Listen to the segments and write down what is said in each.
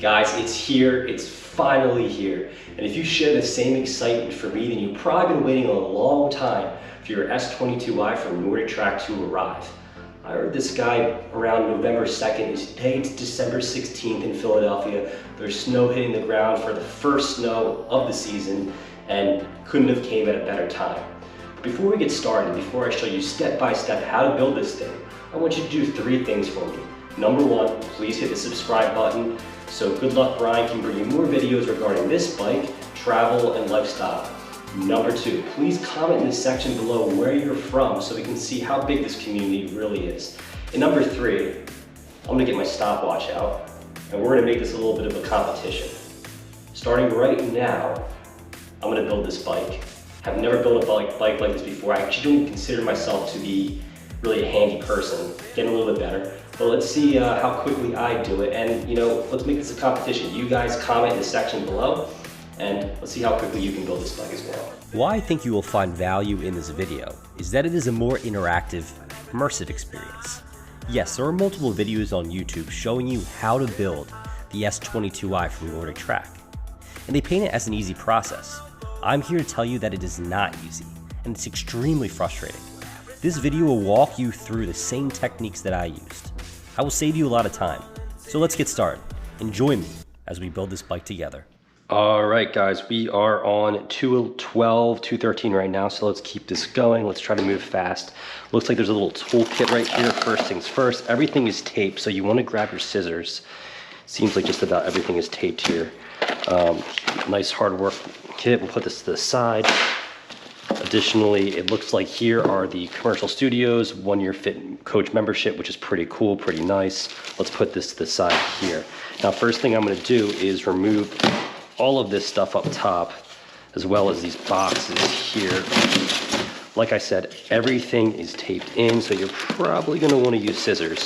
Guys, it's here, it's finally here. And if you share the same excitement for me, then you've probably been waiting a long time for your S22i from Nordic track to arrive. I ordered this guy around November 2nd. Today it's December 16th in Philadelphia. There's snow hitting the ground for the first snow of the season and couldn't have came at a better time. But before we get started, before I show you step by step how to build this thing, I want you to do 3 things for me. Number 1, please hit the subscribe button so Good Luck Brian can bring you more videos regarding this bike, travel, and lifestyle. Number 2, please comment in the section below where you're from so we can see how big this community really is. And number 3, I'm gonna get my stopwatch out and we're gonna make this a little bit of a competition. Starting right now, I'm gonna build this bike. I've never built a bike like this before. I actually don't consider myself to be really a handy person, getting a little bit better. But let's see how quickly I do it. And let's make this a competition. You guys comment in the section below and let's see how quickly you can build this bike as well. Why I think you will find value in this video is that it is a more interactive, immersive experience. Yes, there are multiple videos on YouTube showing you how to build the S22i from Nordic track. And they paint it as an easy process. I'm here to tell you that it is not easy, and it's extremely frustrating. This video will walk you through the same techniques that I used. I will save you a lot of time. So let's get started. Enjoy me as we build this bike together. All right, guys, we are on 212, 213 right now, so let's keep this going. Let's try to move fast. Looks like there's a little toolkit right here. First things first, everything is taped, so you want to grab your scissors. Seems like just about everything is taped here. Nice hard work kit. We'll put this to the side. Additionally, it looks like here are the Commercial Studios 1-year Fit Coach membership, which is pretty cool, pretty nice. Let's put this to the side here. Now, first thing I'm going to do is remove all of this stuff up top, as well as these boxes here. Like I said, everything is taped in, so you're probably going to want to use scissors.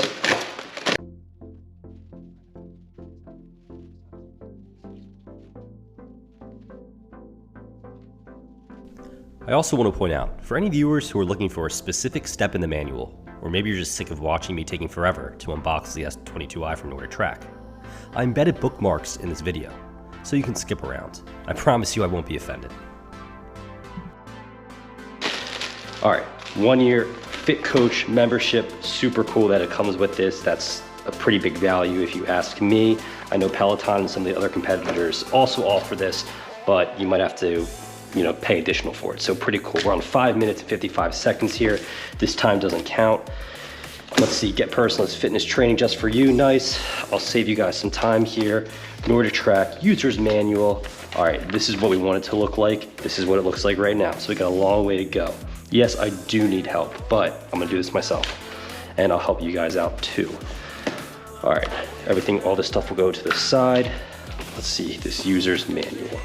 I also want to point out, for any viewers who are looking for a specific step in the manual, or maybe you're just sick of watching me taking forever to unbox the S22i from Nordic track, I embedded bookmarks in this video, so you can skip around. I promise you I won't be offended. Alright, 1-year Fit Coach membership, super cool that it comes with this. That's a pretty big value if you ask me. I know Peloton and some of the other competitors also offer this, but you might have to pay additional for it. So pretty cool. We're on 5 minutes and 55 seconds here. This time doesn't count. Let's see, get personalized fitness training just for you. Nice. I'll save you guys some time here. Nordic track, user's manual. All right, this is what we want it to look like. This is what it looks like right now. So we got a long way to go. Yes, I do need help, but I'm gonna do this myself. And I'll help you guys out too. All right, all this stuff will go to the side. Let's see, this user's manual.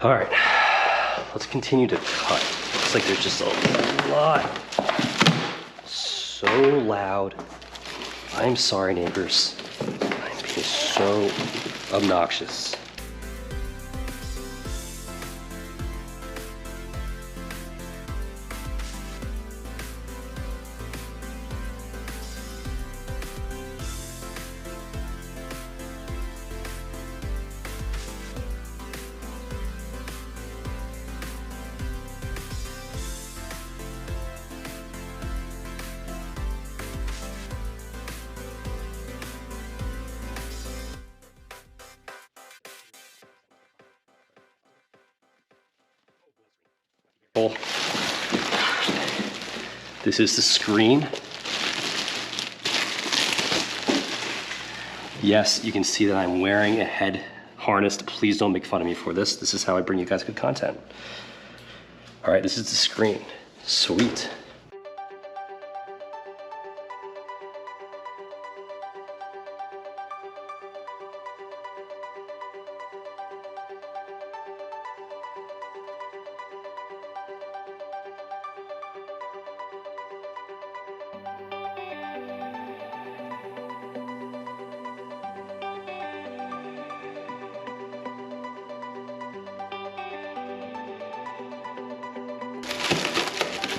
All right, let's continue to cut. Looks like there's just a lot. So loud. I'm sorry, neighbors. I'm being so obnoxious. This is the screen. Yes, you can see that I'm wearing a head harness. Please don't make fun of me for this. This is how I bring you guys good content. All right, this is the screen. Sweet.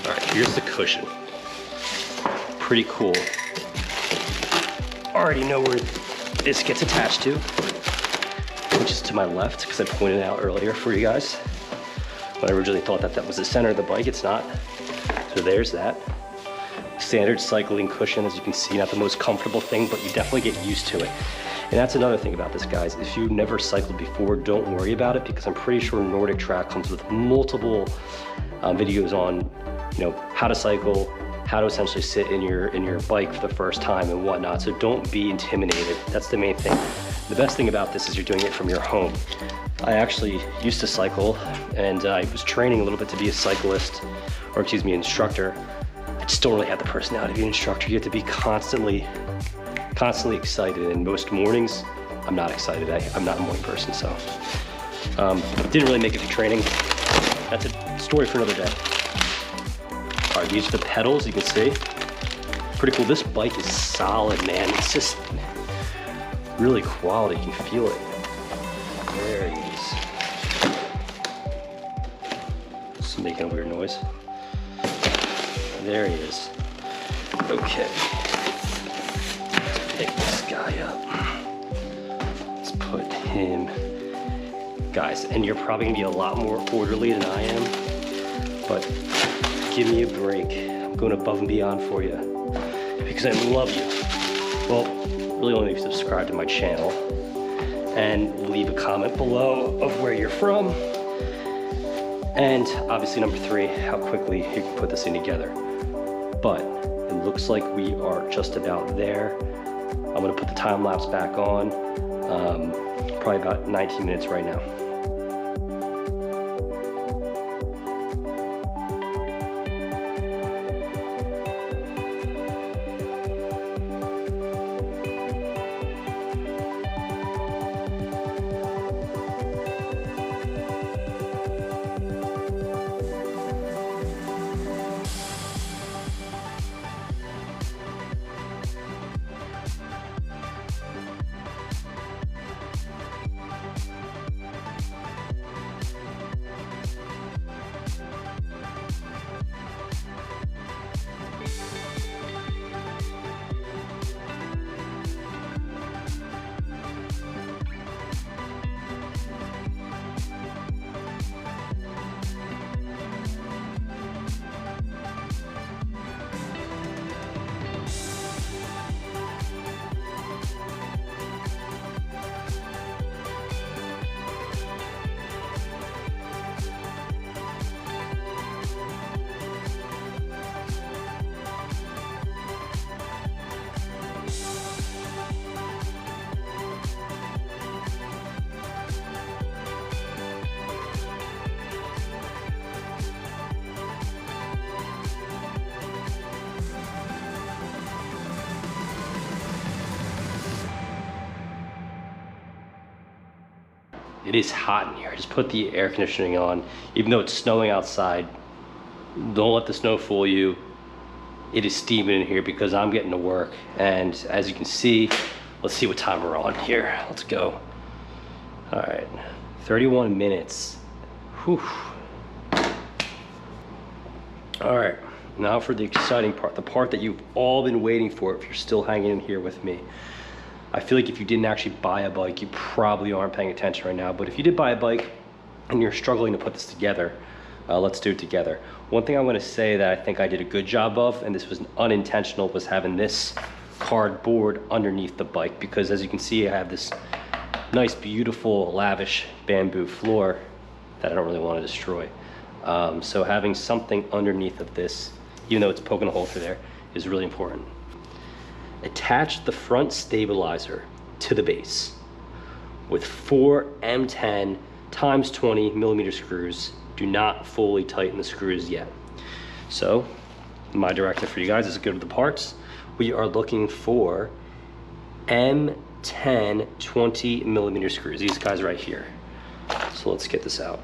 All right, here's the cushion. Pretty cool. Already know where this gets attached to, which is to my left, because I pointed out earlier for you guys. When I originally thought that that was the center of the bike, it's not. So there's that. Standard cycling cushion, as you can see, not the most comfortable thing, but you definitely get used to it. And that's another thing about this, guys. If you've never cycled before, don't worry about it, because I'm pretty sure Nordic Track comes with multiple videos on, you know, how to cycle, how to essentially sit in your bike for the first time and whatnot. So don't be intimidated. That's the main thing. The best thing about this is you're doing it from your home. I actually used to cycle, and I was training a little bit to be a cyclist, or excuse me, instructor. I just don't really have the personality to be an instructor. You have to be constantly excited, and most mornings, I'm not excited. I'm not a morning person, so. Didn't really make it to training. That's a story for another day. All right, these are the pedals, you can see. Pretty cool. This bike is solid, man. It's just really quality, you can feel it. There it is. It's making a weird noise. There he is. Okay. Let's pick this guy up. Let's put him, guys, and you're probably gonna be a lot more orderly than I am, but give me a break. I'm going above and beyond for you because I love you. Well, really only if you subscribe to my channel and leave a comment below of where you're from. And obviously number 3, how quickly you can put this thing together. But it looks like we are just about there. I'm gonna put the time lapse back on, probably about 19 minutes right now. It is hot in here. I just put the air conditioning on. Even though it's snowing outside, don't let the snow fool you. It is steaming in here because I'm getting to work. And as you can see, let's see what time we're on here. Let's go. All right, 31 minutes. Whew. All right, now for the exciting part, the part that you've all been waiting for if you're still hanging in here with me. I feel like if you didn't actually buy a bike, you probably aren't paying attention right now. But if you did buy a bike and you're struggling to put this together, let's do it together. One thing I'm gonna say that I think I did a good job of, and this was unintentional, was having this cardboard underneath the bike, because as you can see, I have this nice, beautiful, lavish bamboo floor that I don't really want to destroy. So having something underneath of this even though it's poking a hole through there, is really important. Attach the front stabilizer to the base with 4 M10 times 20 millimeter screws. Do not fully tighten the screws yet. So my directive for you guys is to go to the parts. We are looking for M10 20 millimeter screws, these guys right here. So let's get this out.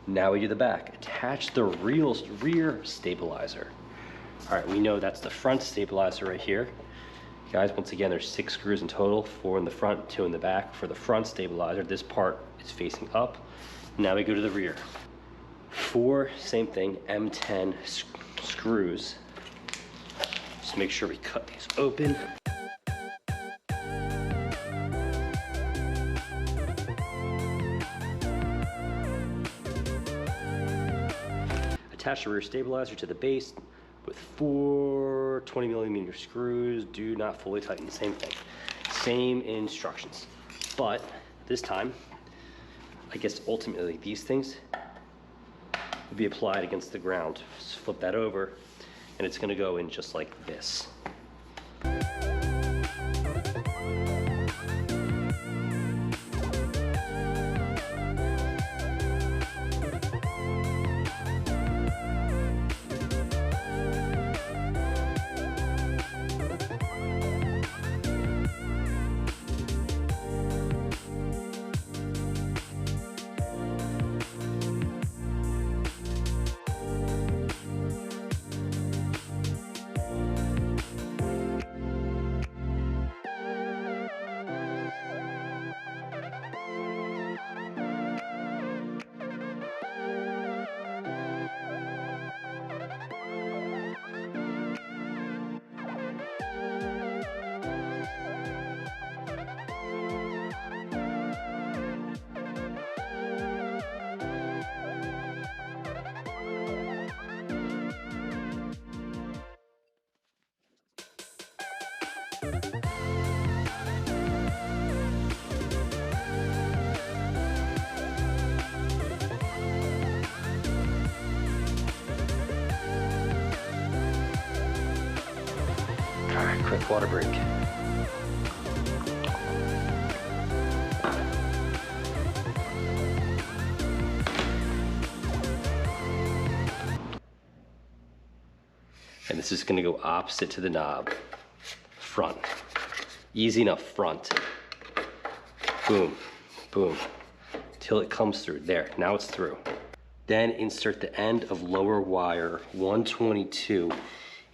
Now we do the back. Attach the rear stabilizer. All right, we know that's the front stabilizer right here. Guys, once again, there's 6 screws in total, 4 in the front, 2 in the back. For the front stabilizer, this part is facing up. Now we go to the rear. 4, same thing, M10 screws. Just make sure we cut these open. Attach the rear stabilizer to the base with 4 20 millimeter screws. Do not fully tighten. Same thing. Same instructions. But this time, I guess ultimately these things will be applied against the ground. Just flip that over and it's going to go in just like this. Quick water break. And this is going to go opposite to the knob. Front. Easy enough, front. Boom, boom. Till it comes through. There, now it's through. Then insert the end of lower wire 122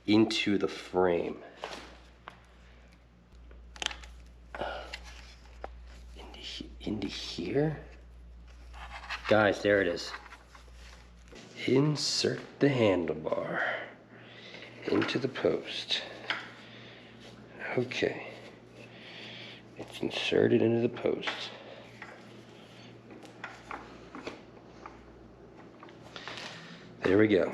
into the frame. Into here. Guys, there it is. Insert the handlebar into the post. Okay. It's inserted into the post. There we go.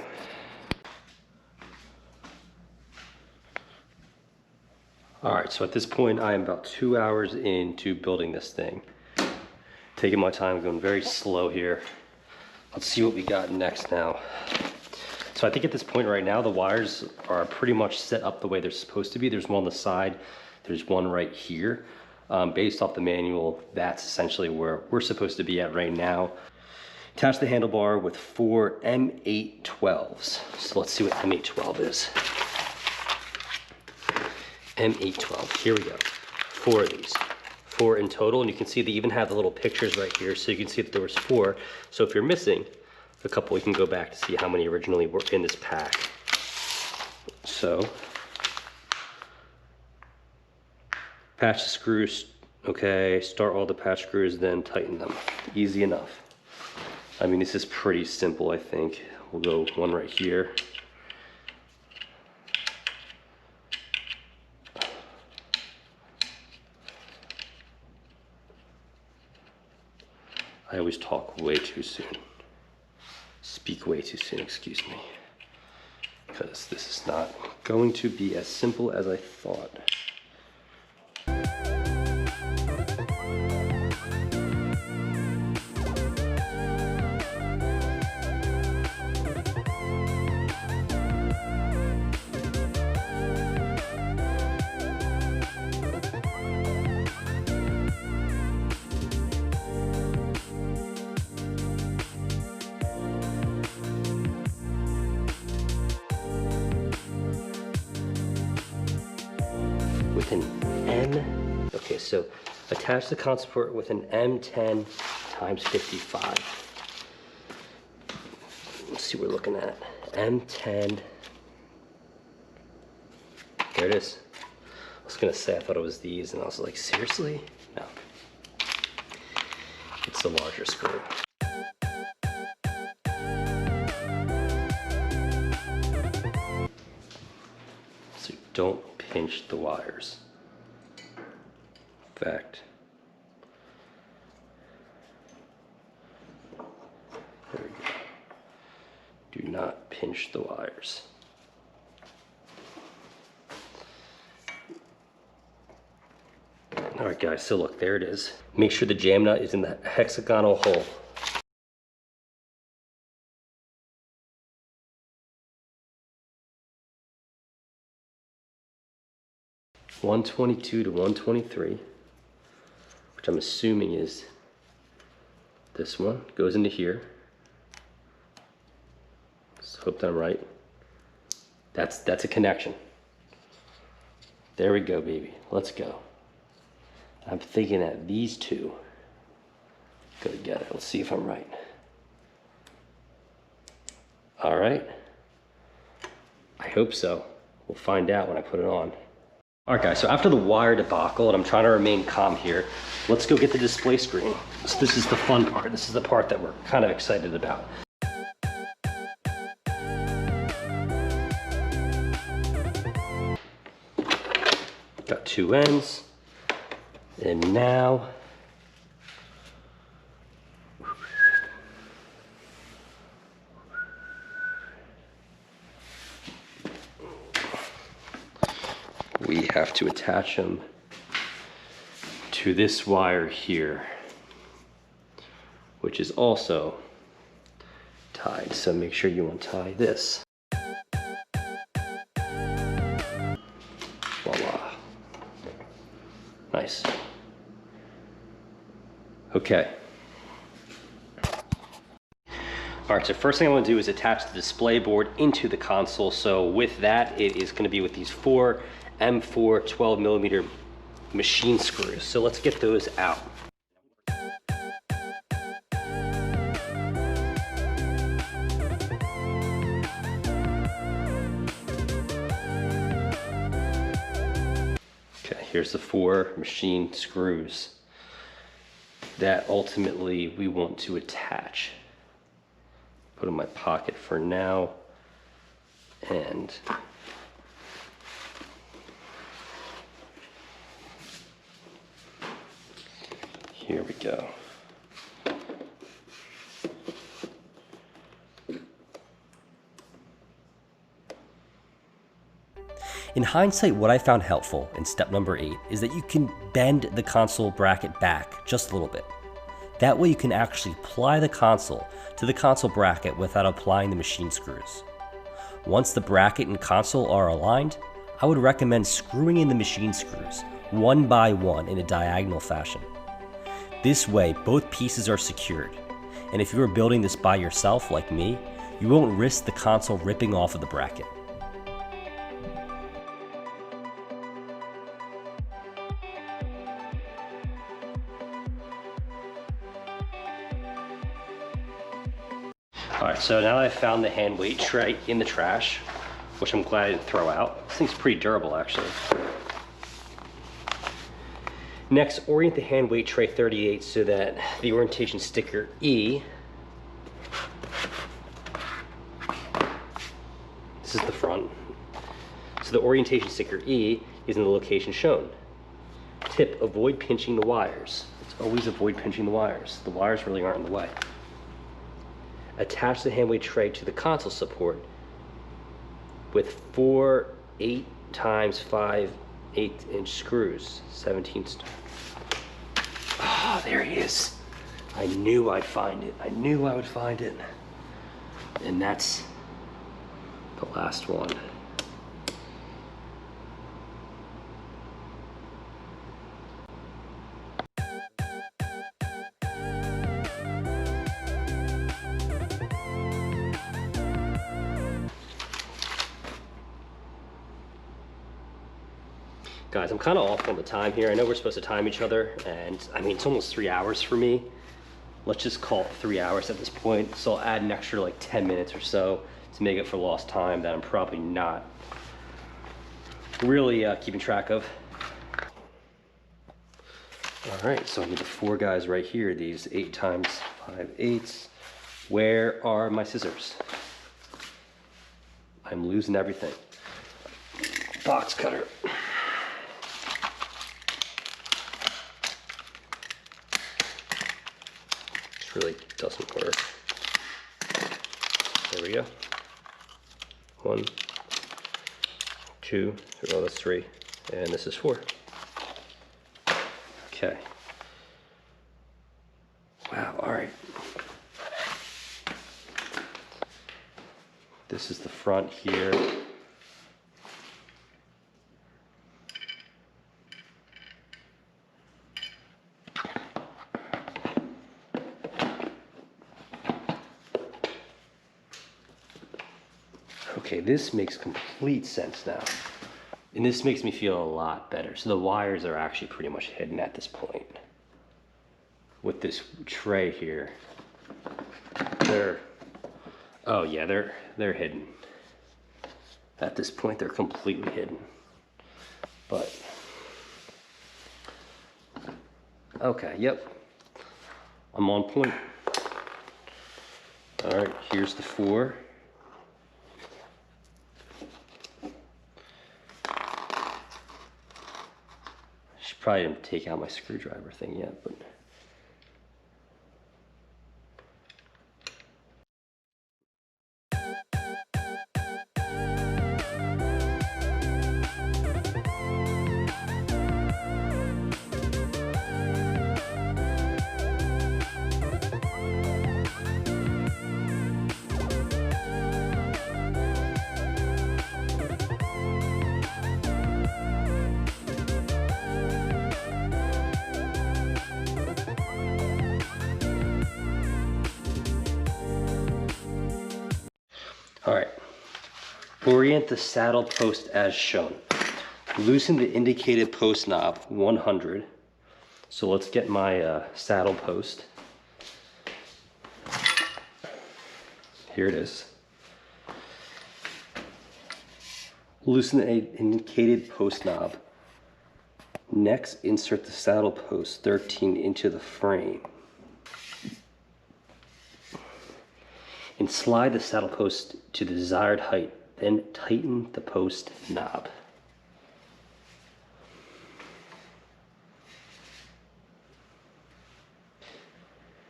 All right, so at this point, I am about 2 hours into building this thing. Taking my time, going very slow here. Let's see what we got next now. So I think at this point right now, the wires are pretty much set up the way they're supposed to be. There's one on the side, there's one right here. Based off the manual, that's essentially where we're supposed to be at right now. Attach the handlebar with 4 M812s. So let's see what M812 is. M812, here we go. 4 of these, 4 in total. And you can see they even have the little pictures right here. So you can see that there was 4. So if you're missing a couple, you can go back to see how many originally were in this pack. So, patch the screws, okay, start all the patch screws, then tighten them. Easy enough. I mean, this is pretty simple, I think. We'll go one right here. I always talk way too soon. Speak way too soon, excuse me. Because this is not going to be as simple as I thought. With an M, okay, so attach the console port with an M10 times 55. Let's see what we're looking at. M10, there it is. I was gonna say I thought it was these, and I was like, seriously? No. It's the larger screw. So don't pinch the wires. In fact, there we go. Do not pinch the wires. All right, guys, so look, there it is. Make sure the jam nut is in the hexagonal hole. .122 to 123, which I'm assuming is this one, goes into here. Let's hope that I'm right. That's a connection. There we go, baby. Let's go. I'm thinking that these two go together. Let's see if I'm right. All right. I hope so. We'll find out when I put it on. All right, guys, so after the wire debacle, and I'm trying to remain calm here, let's go get the display screen. So this is the fun part. This is the part that we're kind of excited about. Got 2 ends. And now, we have to attach them to this wire here, which is also tied. So make sure you untie this. Voila. Nice. Okay. All right, so first thing I want to do is attach the display board into the console. So with that, it is going to be with these 4 M4 12mm machine screws. So let's get those out. Okay, here's the 4 machine screws that ultimately we want to attach. Put in my pocket for now, and here we go. In hindsight, what I found helpful in step number 8 is that you can bend the console bracket back just a little bit. That way you can actually apply the console to the console bracket without applying the machine screws. Once the bracket and console are aligned, I would recommend screwing in the machine screws one by one in a diagonal fashion. This way, both pieces are secured, and if you are building this by yourself like me, you won't risk the console ripping off of the bracket. Alright, so now I've found the hand weight tray in the trash, which I'm glad I didn't throw out. This thing's pretty durable, actually. Next, orient the hand weight tray 38 so that the orientation sticker E, this is the front, so the orientation sticker E is in the location shown. Tip, avoid pinching the wires. It's always avoid pinching the wires. The wires really aren't in the way. Attach the hand weight tray to the console support with 4 8x5 8-inch screws, 17. Ah, there he is. I knew I'd find it. I knew I would find it. And that's the last one. Guys, I'm kind of off on the time here. I know we're supposed to time each other, and I mean, it's almost 3 hours for me. Let's just call it 3 hours at this point. So I'll add an extra like 10 minutes or so to make it for lost time that I'm probably not really keeping track of. All right, so I need the 4 guys right here, these 8x5 8s. Where are my scissors? I'm losing everything. Box cutter. Really doesn't work. There we go. 1, 2, oh, that's 3, and this is 4. Okay. Wow, all right. This is the front here. Okay, this makes complete sense now. And this makes me feel a lot better. So the wires are actually pretty much hidden at this point. With this tray here, oh yeah, they're hidden. At this point, they're completely hidden. But, okay, yep. I'm on point. All right, here's the 4. Probably didn't take out my screwdriver thing yet, but all right. Orient the saddle post as shown. Loosen the indicated post knob 100. So let's get my saddle post. Here it is. Loosen the indicated post knob. Next, insert the saddle post 13 into the frame. And slide the saddle post to the desired height, then tighten the post knob.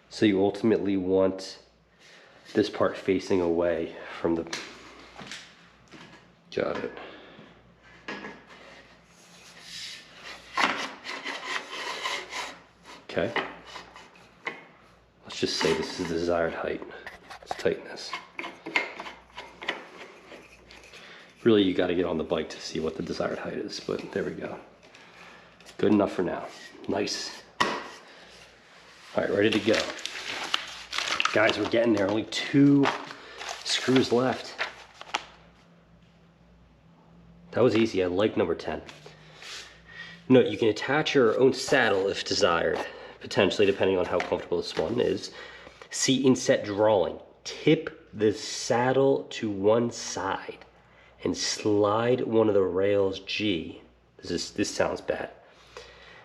So you ultimately want this part facing away from the, got it. Okay. Let's just say this is the desired height. Let's tighten this. Really, you got to get on the bike to see what the desired height is, but there we go. Good enough for now. Nice. All right, ready to go. Guys, we're getting there. Only 2 screws left. That was easy. I like number 10. Note, you can attach your own saddle if desired, potentially depending on how comfortable this one is. See inset drawing. Tip the saddle to one side and slide one of the rails G. This sounds bad.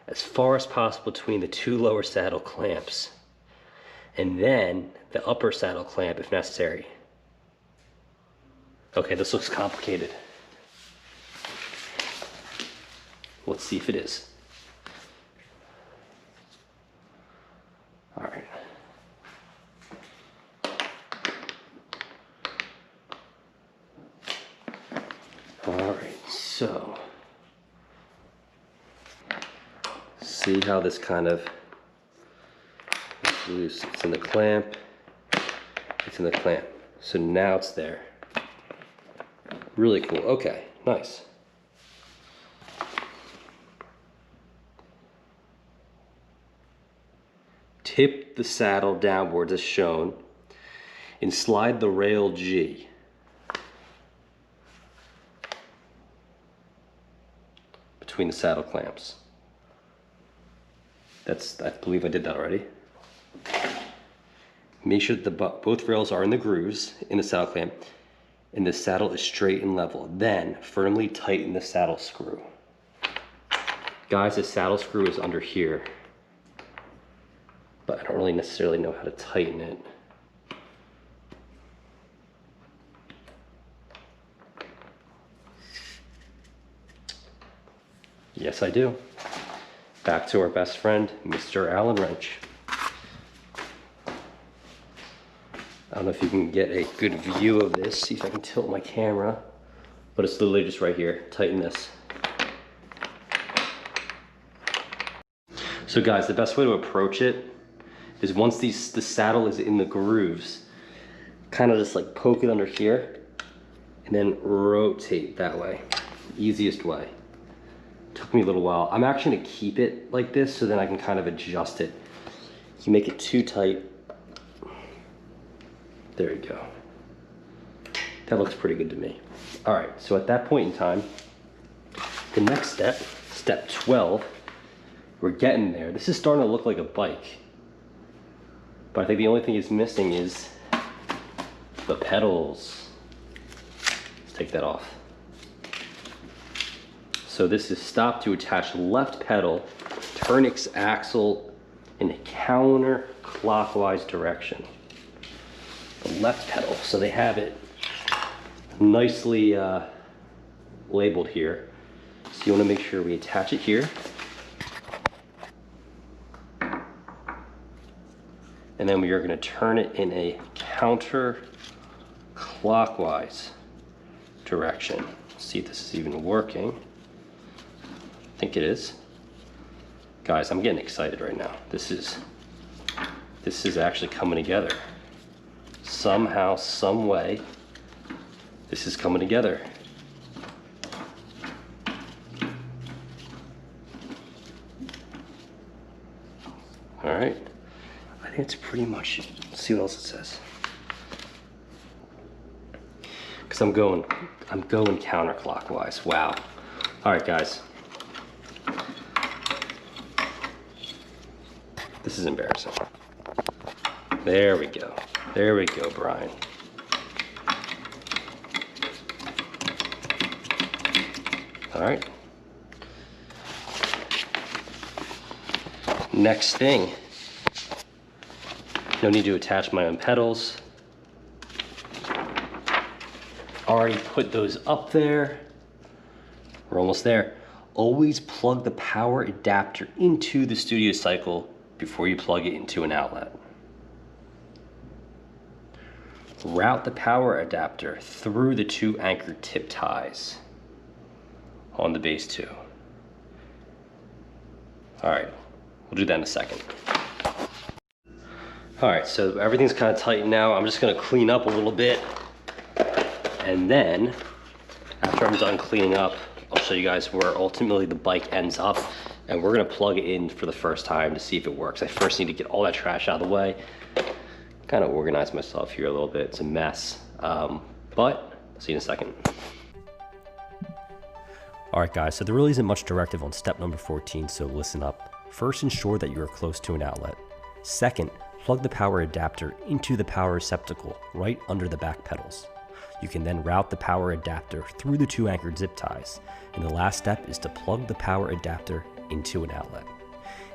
As far as possible between the 2 lower saddle clamps, and then the upper saddle clamp if necessary. Okay, this looks complicated. Let's see if it is. All right. All right, so see how this kind of is loose. It's in the clamp, it's in the clamp. So now it's there. Really cool. Okay, nice. Tip the saddle downwards as shown and slide the rail G. Between the saddle clamps. I believe I did that already. Make sure that both rails are in the grooves in the saddle clamp and the saddle is straight and level. Then firmly tighten the saddle screw. Guys, the saddle screw is under here, but I don't really necessarily know how to tighten it. Yes, I do. Back to our best friend, Mr. Allen wrench. I don't know if you can get a good view of this. See if I can tilt my camera. But it's literally just right here. Tighten this. So guys, the best way to approach it is once the saddle is in the grooves, kind of just like poke it under here and then rotate that way. Easiest way. Took me a little while. I'm actually gonna keep it like this so then I can kind of adjust it. If you make it too tight, there you go. That looks pretty good to me. All right, so at that point in time, the next step, step 12, we're getting there. This is starting to look like a bike. But I think the only thing it's missing is the pedals. Let's take that off. So this is stop to attach left pedal, turn its axle in a counterclockwise direction. The left pedal, so they have it nicely labeled here. So you want to make sure we attach it here. And then we are going to turn it in a counterclockwise direction. See if this is even working. I think it is. Guys, I'm getting excited right now. This is actually coming together. Somehow, some way, this is coming together. All right. I think it's pretty much, let's see what else it says. Because I'm going counterclockwise. Wow. All right, guys. This is embarrassing. There we go. There we go, Brian. All right. Next thing. No need to attach my own pedals. Already put those up there. We're almost there. Always plug the power adapter into the studio cycle before you plug it into an outlet. Route the power adapter through the 2 anchor tip ties on the base 2. All right, We'll do that in a second. All right, so everything's kind of tight now. I'm just gonna clean up a little bit. And then, after I'm done cleaning up, I'll show you guys where ultimately the bike ends up. And we're gonna plug it in for the first time to see if it works. I first need to get all that trash out of the way. Kind of organize myself here a little bit. It's a mess, but I'll see you in a second. All right guys, so there really isn't much directive on step number 14, so listen up. First, ensure that you are close to an outlet. Second, plug the power adapter into the power receptacle right under the back pedals. You can then route the power adapter through the 2 anchored zip ties. And the last step is to plug the power adapter into an outlet.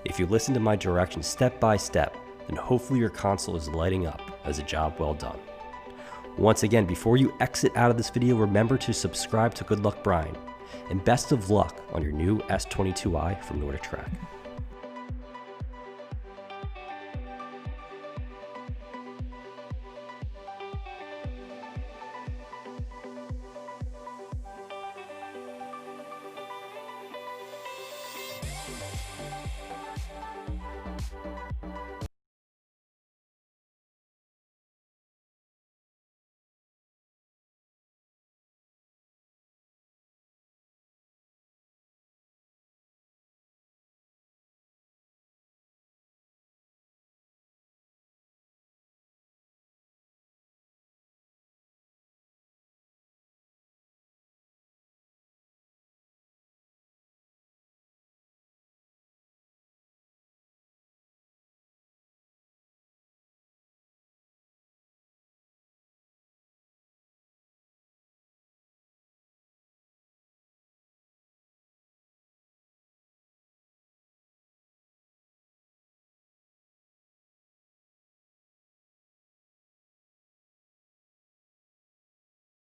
If you listen to my directions step by step, then hopefully your console is lighting up as a job well done. Once again, before you exit out of this video, remember to subscribe to Good Luck Brian, and best of luck on your new S22i from Nordic.